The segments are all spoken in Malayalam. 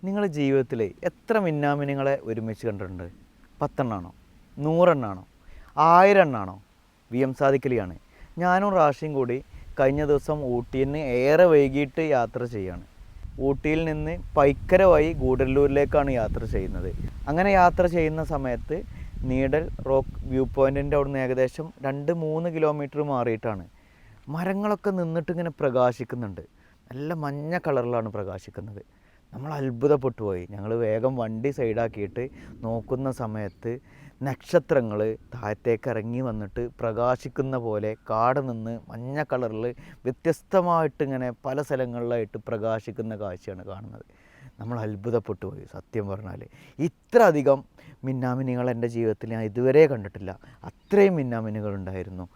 നിങ്ങളുടെ ജീവിതത്തിൽ എത്ര മിന്നാമിനുങ്ങളെ ഒരുമിച്ച് കണ്ടിട്ടുണ്ട്? 10 എണ്ണമാണോ, 100 എണ്ണമാണോ, 1000 എണ്ണമാണോ? VM സാദിഖലിയാണ്. ഞാനും റാഷിയും കൂടി കഴിഞ്ഞ ദിവസം ഊട്ടിയിൽ നിന്ന് ഏറെ വൈകിട്ട് യാത്ര ചെയ്യാണ്. ഊട്ടിയിൽ നിന്ന് പൈക്കര വഴി ഗൂഡല്ലൂരിലേക്കാണ് യാത്ര ചെയ്യുന്നത്. അങ്ങനെ യാത്ര ചെയ്യുന്ന സമയത്ത് നീഡൽ റോക്ക് വ്യൂ പോയിൻറ്റിൻ്റെ അവിടെ നിന്ന് ഏകദേശം 2-3 കിലോമീറ്റർ മാറിയിട്ടാണ് മരങ്ങളൊക്കെ നിന്നിട്ട് ഇങ്ങനെ പ്രകാശിക്കുന്നുണ്ട്. നല്ല മഞ്ഞ കളറിലാണ് പ്രകാശിക്കുന്നത്. നമ്മൾ അത്ഭുതപ്പെട്ടു പോയി. ഞങ്ങൾ വേഗം വണ്ടി സൈഡാക്കിയിട്ട് നോക്കുന്ന സമയത്ത് നക്ഷത്രങ്ങൾ താഴത്തേക്ക് ഇറങ്ങി വന്നിട്ട് പ്രകാശിക്കുന്ന പോലെ കാട് നിന്ന് മഞ്ഞ കളറിൽ വ്യത്യസ്തമായിട്ട് ഇങ്ങനെ പല സ്ഥലങ്ങളിലായിട്ട് പ്രകാശിക്കുന്ന കാഴ്ചയാണ് കാണുന്നത്. നമ്മൾ അത്ഭുതപ്പെട്ടു പോയി. സത്യം പറഞ്ഞാൽ ഇത്ര അധികം മിന്നാമിനികൾ എൻ്റെ ജീവിതത്തിൽ ഞാൻ ഇതുവരെ കണ്ടിട്ടില്ല. അത്രയും മിന്നാമിനുകൾ ഉണ്ടായിരുന്നു.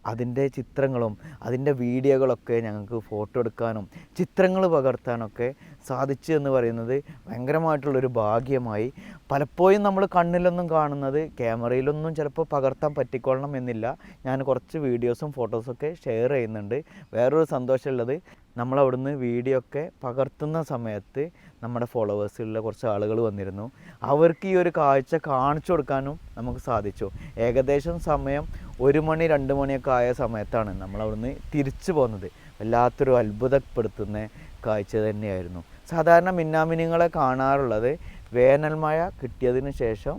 അതിൻ്റെ ചിത്രങ്ങളും അതിൻ്റെ വീഡിയോകളൊക്കെ ഞങ്ങൾക്ക് ഫോട്ടോ എടുക്കാനും ചിത്രങ്ങൾ പകർത്താനൊക്കെ സാധിച്ചു എന്ന് പറയുന്നത് ഭയങ്കരമായിട്ടുള്ളൊരു ഭാഗ്യമായി. പലപ്പോഴും നമ്മൾ കണ്ണിലൊന്നും കാണുന്നത് ക്യാമറയിലൊന്നും ചിലപ്പോൾ പകർത്താൻ പറ്റിക്കൊള്ളണം എന്നില്ല. ഞാൻ കുറച്ച് വീഡിയോസും ഫോട്ടോസൊക്കെ ഷെയർ ചെയ്യുന്നുണ്ട്. വേറൊരു സന്തോഷമുള്ളത്, നമ്മളവിടുന്ന് വീഡിയോ ഒക്കെ പകർത്തുന്ന സമയത്ത് നമ്മുടെ ഫോളോവേഴ്സിലുള്ള കുറച്ച് ആളുകൾ വന്നിരുന്നു. അവർക്ക് ഈ ഒരു കാഴ്ച കാണിച്ചു കൊടുക്കാനും നമുക്ക് സാധിച്ചു. ഏകദേശം സമയം 1 മണി 2 മണിയൊക്കെ ആയ സമയത്താണ് നമ്മളവിടുന്ന് തിരിച്ചു പോകുന്നത്. വല്ലാത്തൊരു അത്ഭുതപ്പെടുത്തുന്ന കാഴ്ച തന്നെയായിരുന്നു. സാധാരണ മിന്നാമിനുങ്ങളെ കാണാറുള്ളത് വേനൽ മഴ കിട്ടിയതിന് ശേഷം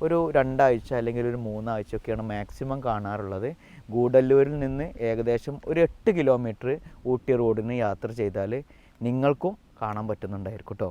ഒരു 2 ആഴ്ച അല്ലെങ്കിൽ ഒരു 3 ആഴ്ചയൊക്കെയാണ് മാക്സിമം കാണാറുള്ളത്. ഗൂഡല്ലൂരിൽ നിന്ന് ഏകദേശം ഒരു 8 കിലോമീറ്റർ ഊട്ടി റോഡിന് യാത്ര ചെയ്താൽ നിങ്ങൾക്കും കാണാൻ പറ്റുന്നുണ്ടായിരിക്കും കേട്ടോ.